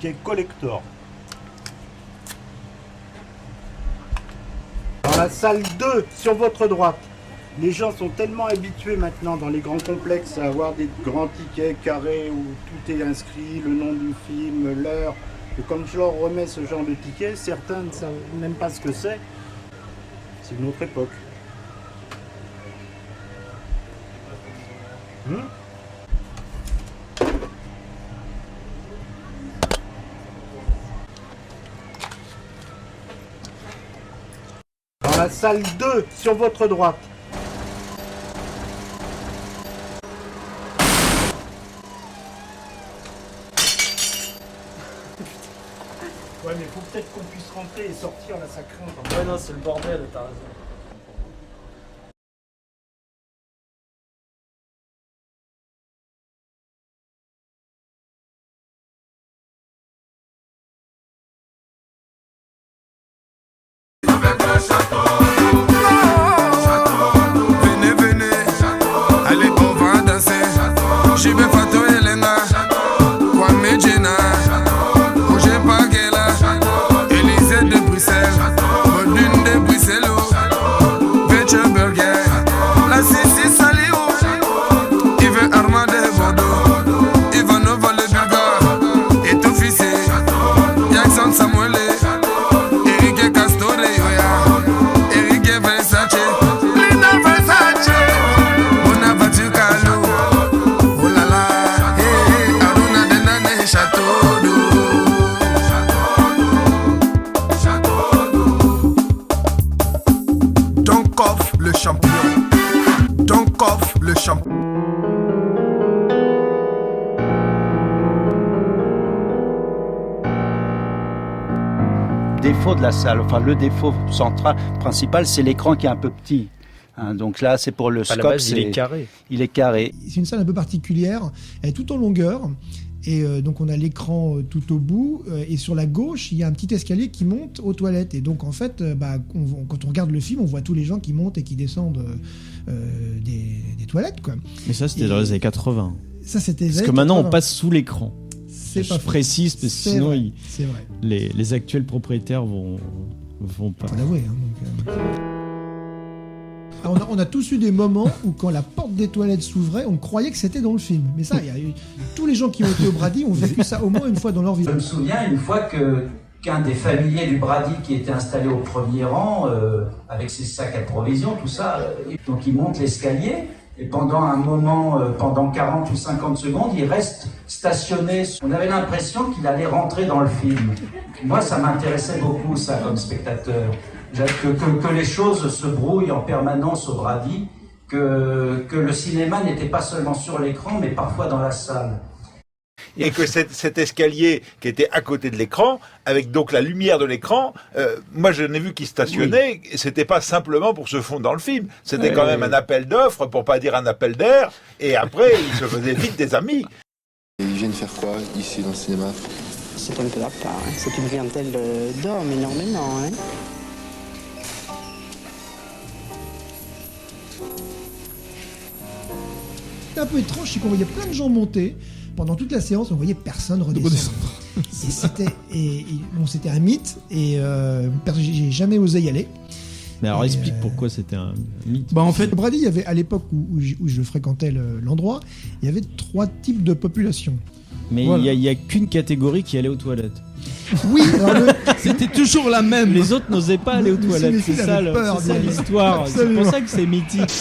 ticket collector. Dans la salle 2, sur votre droite. Les gens sont tellement habitués maintenant dans les grands complexes à avoir des grands tickets carrés où tout est inscrit, le nom du film, l'heure. Et comme je leur remets ce genre de tickets, certains ne savent même pas ce que c'est. C'est une autre époque. Dans la salle 2, sur votre droite. Ouais, mais faut peut-être qu'on puisse rentrer et sortir, là, ça craint. Ouais, non, c'est le bordel, t'as raison. Venez, venez, allez, on va danser. J'y vais Fato Elena, Kwame Gina, Roger Pagela, Élysée de Bruxelles, Bodune de Bruxelles, Vetcher Burger, la Sissi Saliou, Yves Armand de Bordeaux, Ivanova le Bulgare, et tout fissé, Jackson Samuel. Le champion, Don Koff, le champion. Défaut de la salle, enfin le défaut central, principal, c'est l'écran qui est un peu petit. Hein, donc là, c'est pour le À la scope. base, il est carré. Il est carré. C'est une salle un peu particulière, elle est tout en longueur. Et donc on a l'écran tout au bout, et sur la gauche il y a un petit escalier qui monte aux toilettes. Et donc en fait, quand on regarde le film, on voit tous les gens qui montent et qui descendent des toilettes, quoi. Mais ça c'était dans les années 80. Ça c'était. Parce que maintenant on passe sous l'écran. C'est pas précise parce que sinon vrai. C'est vrai. Les actuels propriétaires vont pas. Faut l'avouer. Hein, Alors, on a tous eu des moments où quand la porte des toilettes s'ouvrait, on croyait que c'était dans le film. Mais ça, tous les gens qui ont été au Brady ont vécu ça au moins une fois dans leur vie. Je me souviens une fois qu'un des familiers du Brady qui était installé au premier rang, avec ses sacs à provisions, tout ça, donc il monte l'escalier, et pendant un moment, pendant 40 ou 50 secondes, il reste stationné. On avait l'impression qu'il allait rentrer dans le film. Moi, ça m'intéressait beaucoup, ça, comme spectateur. Que les choses se brouillent en permanence au Brady, que le cinéma n'était pas seulement sur l'écran, mais parfois dans la salle. Et que cet escalier qui était à côté de l'écran, avec donc la lumière de l'écran, moi je n'ai vu qu'il stationnait, oui. C'était pas simplement pour se fondre dans le film, c'était quand même un appel d'offres, pour pas dire un appel d'air, et après il se faisait vite des amis. Et ils viennent faire quoi ici dans le cinéma? C'est un peu à part, hein. C'est une clientèle d'hommes énormément, hein. C'était un peu étrange, c'est qu'on voyait plein de gens monter. Pendant toute la séance, on voyait personne redescendre. C'était un mythe, et j'ai jamais osé y aller. Mais alors explique pourquoi c'était un mythe. En fait, au Brady, il y avait, à l'époque où je fréquentais l'endroit, il y avait 3 types de population. Mais voilà. Il y a qu'une catégorie qui allait aux toilettes. Oui, c'était toujours la même. Les autres n'osaient pas aller aux toilettes. C'est ça l'histoire. C'est pour ça que c'est mythique.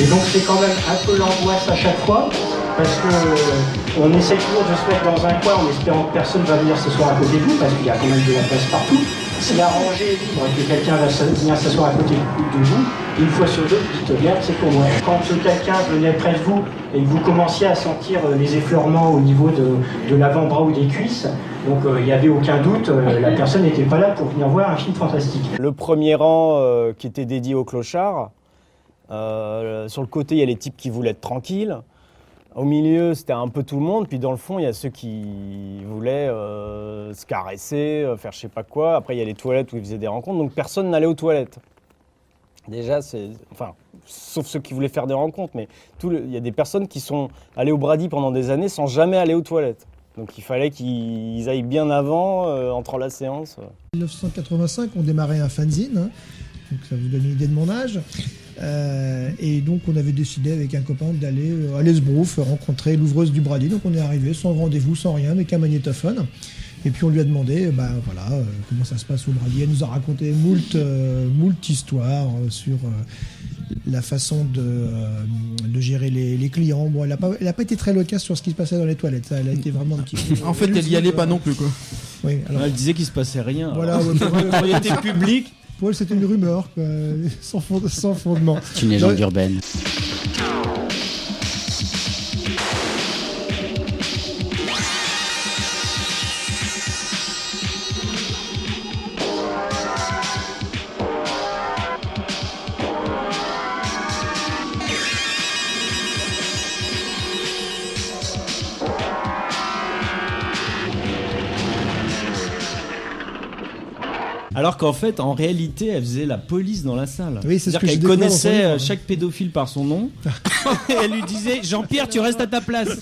Et donc c'est quand même un peu l'angoisse à chaque fois, parce que on essaie toujours de se mettre dans un coin en espérant que personne va venir s'asseoir à côté de vous, parce qu'il y a quand même de la place partout. Si la rangée est libre et que quelqu'un va venir s'asseoir à côté de vous, une fois sur deux, vous dites merde, c'est pour moi. Quand quelqu'un venait près de vous et que vous commenciez à sentir les effleurements au niveau de l'avant-bras ou des cuisses, donc il n'y avait aucun doute, la personne n'était pas là pour venir voir un film fantastique. Le premier rang qui était dédié aux clochards. Sur le côté, il y a les types qui voulaient être tranquilles. Au milieu, c'était un peu tout le monde. Puis dans le fond, il y a ceux qui voulaient se caresser, faire je sais pas quoi. Après, il y a les toilettes où ils faisaient des rencontres. Donc personne n'allait aux toilettes. Déjà, sauf ceux qui voulaient faire des rencontres, mais il y a des personnes qui sont allées au Brady pendant des années sans jamais aller aux toilettes. Donc il fallait qu'ils aillent bien avant, entre la séance. En 1985, on démarrait un fanzine, hein, donc ça vous donne une idée de mon âge. Et donc on avait décidé avec un copain d'aller à l'Esbrouf rencontrer l'ouvreuse du Brady. Donc on est arrivé sans rendez-vous, sans rien, avec un magnétophone. Et puis on lui a demandé comment ça se passe au Brady. Elle nous a raconté moult histoires sur la façon de gérer les clients. Bon, elle a pas été très loquace sur ce qui se passait dans les toilettes. Ça, elle a été vraiment un petit peu... En fait, elle y allait pas non plus, quoi. Oui, alors... Elle disait qu'il se passait rien. Voilà, il était public. Pour elle, c'était une rumeur, quoi, sans fondement. C'est une légende urbaine. Alors qu'en fait, en réalité, elle faisait la police dans la salle. Oui, c'est ce que qu'elle je connaissait chaque pédophile par son nom. Et elle lui disait Jean-Pierre, tu restes à ta place.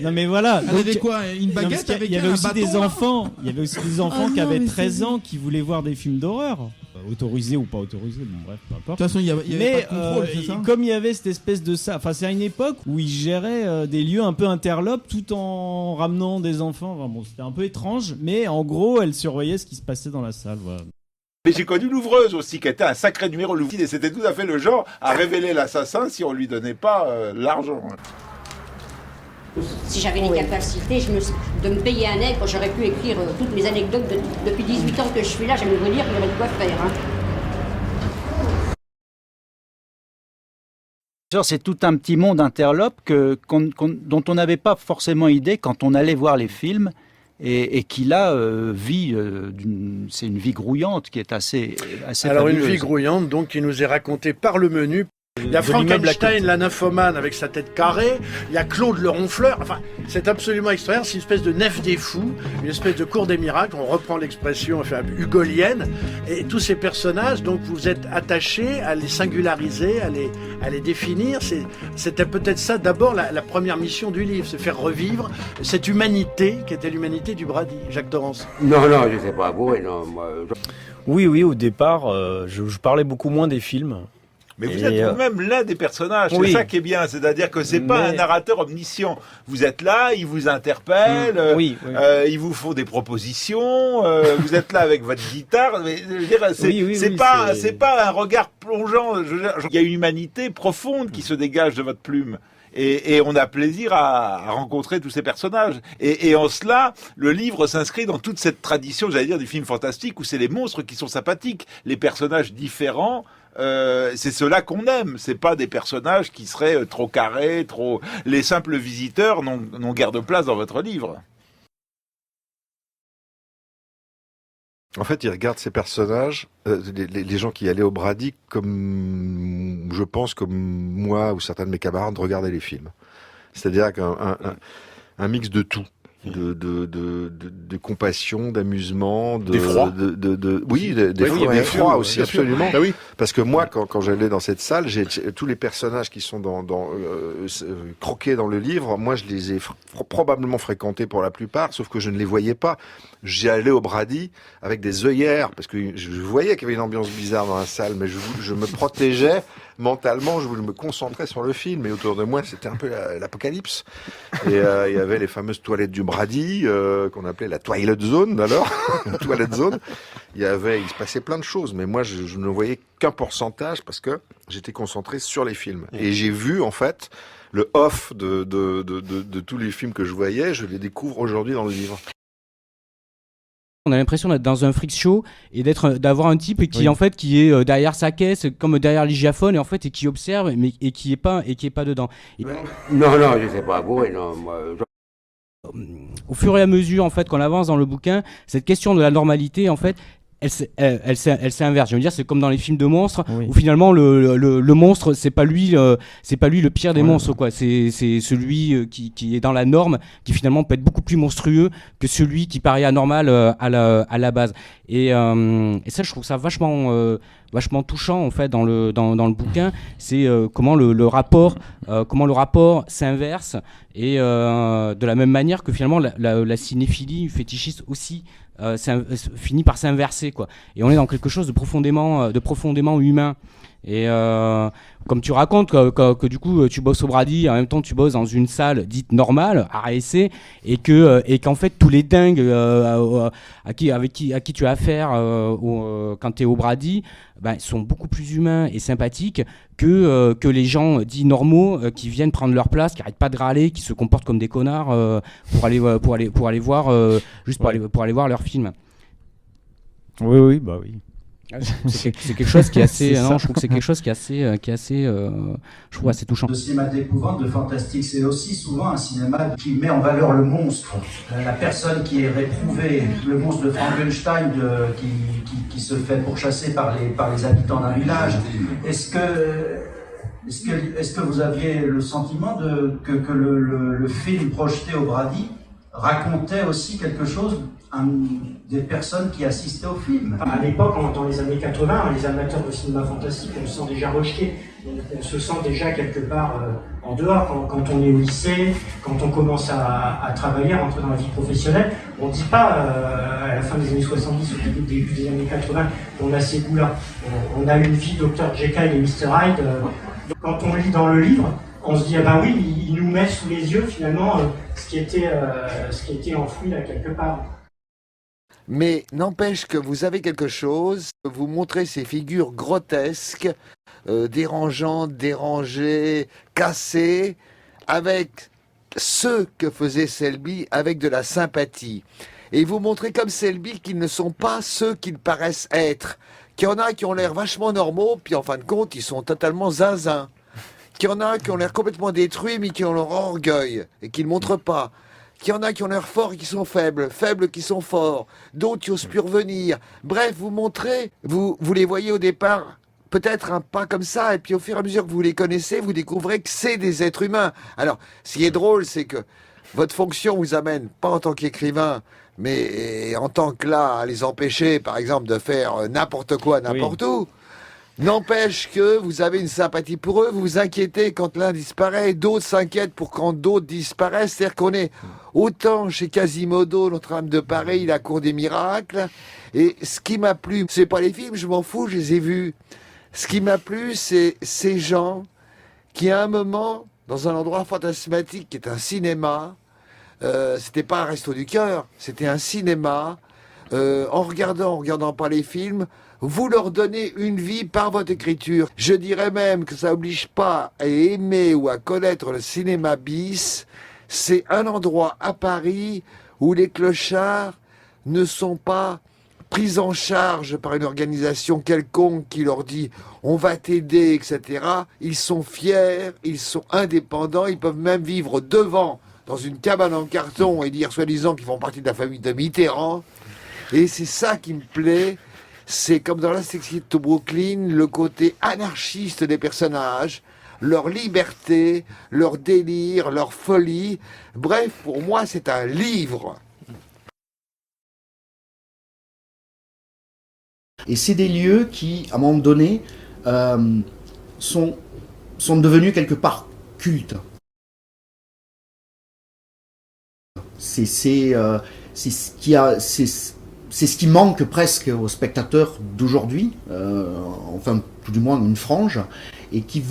Non mais voilà. Elle avait quoi, une baguette avec il y avait un aussi bâton, des enfants. Il y avait aussi des enfants qui avaient 13 c'est ans qui voulaient voir des films d'horreur. Autorisés ou pas autorisés, bon bref, peu importe. De toute façon, il y avait pas de contrôle, c'est ça ? Comme il y avait cette espèce de ça, enfin c'est à une époque où ils géraient des lieux un peu interlopes tout en ramenant des enfants. Enfin, bon, c'était un peu étrange, mais en gros, elle surveillait ce qui se passait dans la salle. Voilà. Mais j'ai connu l'ouvreuse aussi, qui était un sacré numéro l'ouvrier, et c'était tout à fait le genre à révéler l'assassin si on lui donnait pas l'argent. Si j'avais les capacités de me payer un nègre, j'aurais pu écrire toutes mes anecdotes depuis 18 ans que je suis là, j'allais vous dire qu'il y aurait de quoi faire. Hein. C'est tout un petit monde interlope dont on n'avait pas forcément idée quand on allait voir les films et qui là vit, c'est une vie grouillante qui est assez Alors fabuleuse. Une vie grouillante donc qui nous est racontée par le menu. Il y a Frankenstein, la nymphomane avec sa tête carrée, il y a Claude le ronfleur, enfin c'est absolument extraordinaire, c'est une espèce de nef des fous, une espèce de cour des miracles, on reprend l'expression enfin, hugolienne, et tous ces personnages, donc vous êtes attachés à les singulariser, à les définir, c'était peut-être ça d'abord la première mission du livre, c'est faire revivre cette humanité qui était l'humanité du Brady, Jacques Torrance. Non, je sais pas, vous, non, moi... Oui, au départ, je parlais beaucoup moins des films. Mais vous êtes vous-même l'un des personnages, c'est ça qui est bien, c'est-à-dire que c'est pas un narrateur omniscient. Vous êtes là, il vous interpelle, il vous faut des propositions, vous êtes là avec votre guitare, mais je veux dire, c'est pas un regard plongeant, il y a une humanité profonde qui se dégage de votre plume. Et on a plaisir à rencontrer tous ces personnages. Et en cela, le livre s'inscrit dans toute cette tradition, j'allais dire, du film fantastique, où c'est les monstres qui sont sympathiques, les personnages différents. C'est ceux-là qu'on aime. C'est pas des personnages qui seraient trop carrés, trop. Les simples visiteurs n'ont guère de place dans votre livre. En fait, ils regardent ces personnages, les gens qui allaient au Brady, comme je pense, comme moi ou certains de mes camarades regardaient les films. C'est-à-dire un mix de tout. De compassion, d'amusement, d'effroi. D'effroi aussi, absolument. Ah oui. Parce que moi, quand j'allais dans cette salle, tous les personnages qui sont croqués dans le livre, moi, je les ai probablement fréquentés pour la plupart, sauf que je ne les voyais pas. J'y allais au Brady avec des œillères, parce que je voyais qu'il y avait une ambiance bizarre dans la salle, mais je me protégeais mentalement, je me concentrais sur le film, et autour de moi, c'était un peu l'apocalypse. Et il y avait les fameuses toilettes du Brady, qu'on appelait la Twilight Zone, alors, la Twilight Zone. Il se passait plein de choses, mais moi, je ne voyais qu'un pourcentage, parce que j'étais concentré sur les films. Et j'ai vu, en fait, le off de tous les films que je voyais, je les découvre aujourd'hui dans le livre. On a l'impression d'être dans un freak show et d'avoir un type qui en fait qui est derrière sa caisse, comme derrière l'hygiaphone, et en fait et qui observe, et qui est pas dedans. Non, je sais pas, vous, non, moi. Au fur et à mesure en fait qu'on avance dans le bouquin, cette question de la normalité en fait, elle s'inverse. Je veux dire, c'est comme dans les films de monstres où finalement le monstre c'est pas lui le pire des monstres quoi. C'est celui qui est dans la norme, qui finalement peut être beaucoup plus monstrueux que celui qui paraît anormal à la base. Et ça, je trouve ça vachement vachement touchant en fait dans le bouquin, c'est comment le rapport s'inverse et de la même manière que finalement la cinéphilie fétichiste aussi finit par s'inverser, quoi. Et on est dans quelque chose de profondément humain. Et comme tu racontes que du coup tu bosses au Brady, en même temps tu bosses dans une salle dite normale, RASC, et qu'en fait tous les dingues à qui tu as affaire quand tu es au Brady, ben, sont beaucoup plus humains et sympathiques que les gens dits normaux qui viennent prendre leur place, qui arrêtent pas de râler, qui se comportent comme des connards pour aller voir juste pour aller voir leur film. Oui, bah oui. C'est quelque chose qui est assez. Non, je trouve que c'est quelque chose qui est assez, je trouve assez touchant. Le cinéma d'épouvante, de fantastique, c'est aussi souvent un cinéma qui met en valeur le monstre, la personne qui est réprouvée, le monstre de Frankenstein qui se fait pourchasser par les habitants d'un village. Est-ce que vous aviez le sentiment que le film projeté au Brady racontait aussi quelque chose des personnes qui assistaient au film? À l'époque, dans les années 80, les amateurs de cinéma fantastique, on se sent déjà rejeté. On se sent déjà quelque part en dehors. Quand on est au lycée, quand on commence à travailler, à rentrer dans la vie professionnelle, on ne dit pas à la fin des années 70 ou début des années 80 qu'on a ces goûts-là. On a une vie Dr Jekyll et Mr Hyde. Quand on lit dans le livre, on se dit, ah ben oui, il nous met sous les yeux finalement ce qui était enfoui là quelque part. Mais n'empêche que vous avez quelque chose, vous montrez ces figures grotesques, dérangeantes, dérangées, cassées, avec ce que faisait Selby, avec de la sympathie. Et vous montrez comme Selby qu'ils ne sont pas ceux qu'ils paraissent être. Qu'il y en a qui ont l'air vachement normaux, puis en fin de compte, ils sont totalement zinzins. Qu'il y en a qui ont l'air complètement détruits, mais qui ont leur orgueil, et qui ne montrent pas. Qu'il y en a qui ont l'air forts et qui sont faibles, faibles qui sont forts, d'autres qui osent plus revenir. Bref, vous montrez, vous les voyez au départ, peut-être un pas comme ça, et puis au fur et à mesure que vous les connaissez, vous découvrez que c'est des êtres humains. Alors, ce qui est drôle, c'est que votre fonction vous amène, pas en tant qu'écrivain, mais en tant que là, à les empêcher, par exemple, de faire n'importe quoi, n'importe où. N'empêche que vous avez une sympathie pour eux, vous vous inquiétez quand l'un disparaît, d'autres s'inquiètent pour quand d'autres disparaissent. C'est-à-dire qu'on est autant chez Quasimodo, Notre-Dame de Paris, La Cour des Miracles. Et ce qui m'a plu, c'est pas les films, je m'en fous, je les ai vus. Ce qui m'a plu, c'est ces gens qui, à un moment, dans un endroit fantasmatique qui est un cinéma, c'était pas un resto du cœur, c'était un cinéma, en regardant pas les films, vous leur donnez une vie par votre écriture. Je dirais même que ça n'oblige pas à aimer ou à connaître le cinéma bis. C'est un endroit à Paris où les clochards ne sont pas pris en charge par une organisation quelconque qui leur dit « on va t'aider », etc. Ils sont fiers, ils sont indépendants, ils peuvent même vivre devant, dans une cabane en carton et dire soi-disant qu'ils font partie de la famille de Mitterrand. Et c'est ça qui me plaît. C'est comme dans la Sexy to Brooklyn, le côté anarchiste des personnages, leur liberté, leur délire, leur folie. Bref, pour moi, c'est un livre. Et c'est des lieux qui, à un moment donné, sont devenus quelque part cultes. C'est ce qui manque presque aux spectateurs d'aujourd'hui, enfin tout du moins une frange, et qui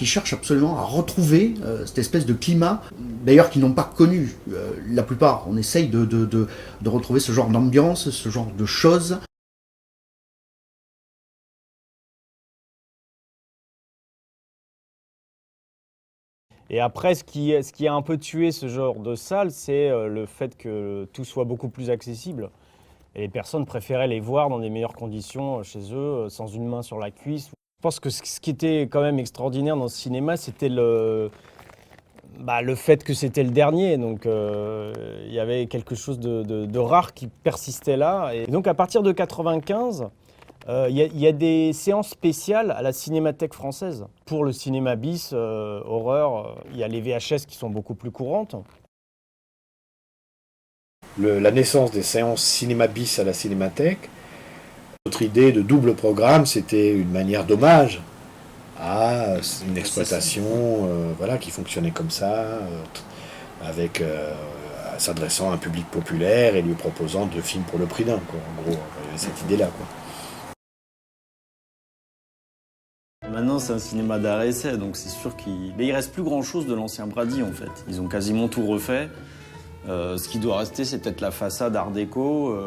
cherche absolument à retrouver cette espèce de climat, d'ailleurs qu'ils n'ont pas connu. La plupart, on essaye de retrouver ce genre d'ambiance, ce genre de choses. Et après, ce qui a un peu tué ce genre de salle, c'est le fait que tout soit beaucoup plus accessible. Et les personnes préféraient les voir dans des meilleures conditions chez eux, sans une main sur la cuisse. Je pense que ce qui était quand même extraordinaire dans ce cinéma, c'était le fait que c'était le dernier. Donc il y avait quelque chose de rare qui persistait là. Et donc à partir de 1995, il y a des séances spéciales à la Cinémathèque française. Pour le cinéma bis, horreur, il y a les VHS qui sont beaucoup plus courantes. La naissance des séances cinéma bis à la Cinémathèque, notre idée de double programme, c'était une manière d'hommage à une exploitation voilà, qui fonctionnait comme ça, avec s'adressant à un public populaire et lui proposant 2 films pour le prix d'un. Quoi. En gros, il y avait cette idée-là. Quoi. Maintenant, c'est un cinéma d'arrêt-essai, donc c'est sûr il reste plus grand-chose de l'ancien Brady, en fait. Ils ont quasiment tout refait. Ce qui doit rester, c'est peut-être la façade art déco.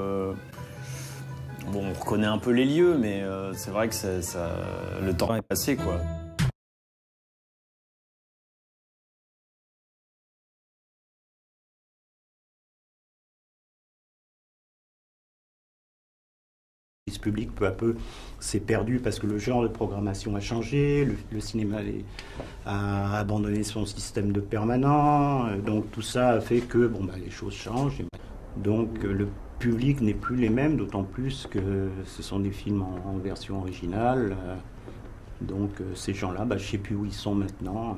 Bon, on reconnaît un peu les lieux, mais c'est vrai que le temps est passé, quoi. Ce public, peu à peu, s'est perdu parce que le genre de programmation a changé, le cinéma a abandonné son système de permanent, donc tout ça a fait que les choses changent. Donc le public n'est plus les mêmes, d'autant plus que ce sont des films en version originale. Donc ces gens-là, je ne sais plus où ils sont maintenant.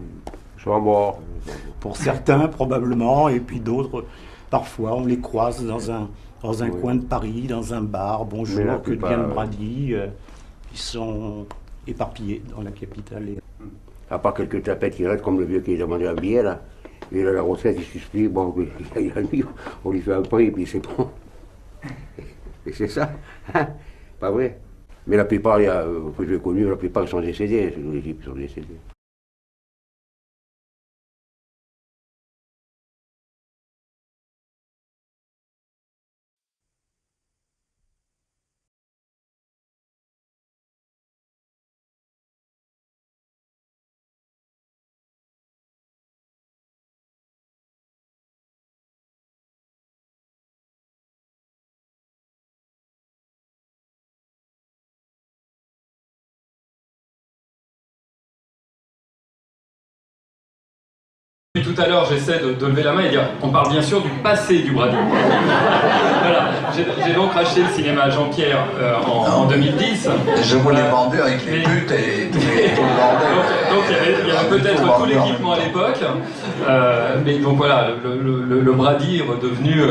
Ils sont morts. Pour certains, probablement, et puis d'autres, parfois, on les croise dans un coin de Paris, dans un bar. Bonjour, que devient le Brady? Ils sont éparpillés dans la capitale. À part quelques tapettes qui restent, comme le vieux qui a demandé un billet, là. Et là, la recette, il s'explique, bon, il a mis, on lui fait un prix, et puis c'est bon. Et c'est ça, hein? Pas vrai? Mais la plupart, que j'ai connu, la plupart sont décédés, les types sont décédés. Tout à l'heure, j'essaie de lever la main et dire on parle bien sûr du passé du Brady. Voilà, j'ai donc racheté le cinéma à Jean-Pierre en 2010. Je vous l'ai vendu avec les putes et tout le bordel. Donc il y avait peut-être tout l'équipement à l'époque. Mais donc voilà, le Brady est redevenu